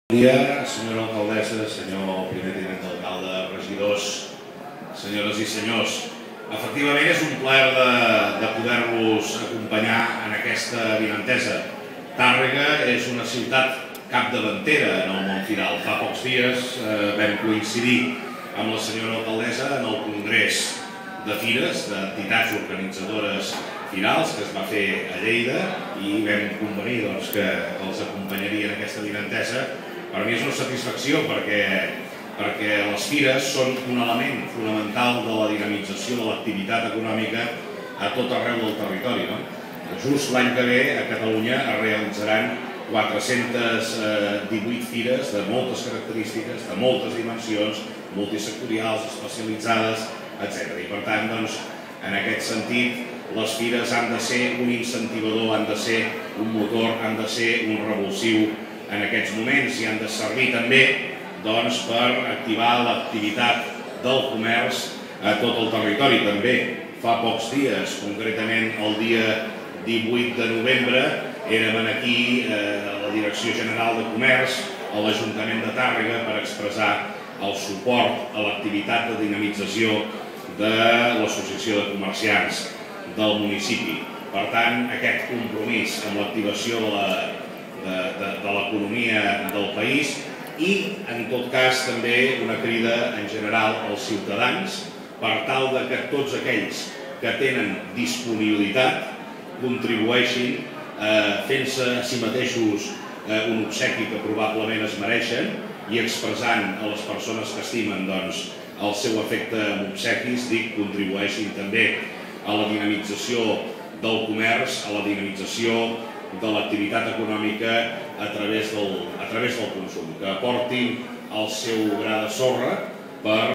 Bon dia, senyora alcaldessa, senyor primer tinent d'alcalde, regidors, senyores i senyors. Efectivament, és un plaer de poder-los acompanyar en aquesta avinentesa. Tàrrega és una ciutat capdavantera en el món firal. Fa pocs dies vam coincidir amb la senyora alcaldessa en el congrés de fires d'entitats organitzadores finals que es va fer a Lleida i vam convenir que els acompanyaria en aquesta avinentesa. Per mi és una satisfacció perquè les fires són un element fonamental de la dinamització de l'activitat econòmica a tot arreu del territori. Just l'any que ve a Catalunya es realitzaran 418 fires de moltes característiques, de moltes dimensions, multisectorials, especialitzades, etc. I per tant, en aquest sentit, les fires han de ser un incentivador, han de ser un motor, han de ser un revulsiu en aquests moments i han de servir també per activar l'activitat del comerç a tot el territori. També fa pocs dies, concretament el dia 18 de novembre, érem aquí a la Direcció General de Comerç, a l'Ajuntament de Tàrrega, per expressar el suport a l'activitat de dinamització de l'Associació de Comerciants del municipi. Per tant, aquest compromís amb l'activació de l'economia del país i, en tot cas, també una crida en general als ciutadans per tal que tots aquells que tenen disponibilitat contribueixin fent-se a si mateixos un obsequi que probablement es mereixen i expressant a les persones que estimen el seu afecte amb obsequis, contribueixin també a la dinamització del comerç, a la dinamització de l'activitat econòmica a través del consum, que aportin el seu gra de sorra per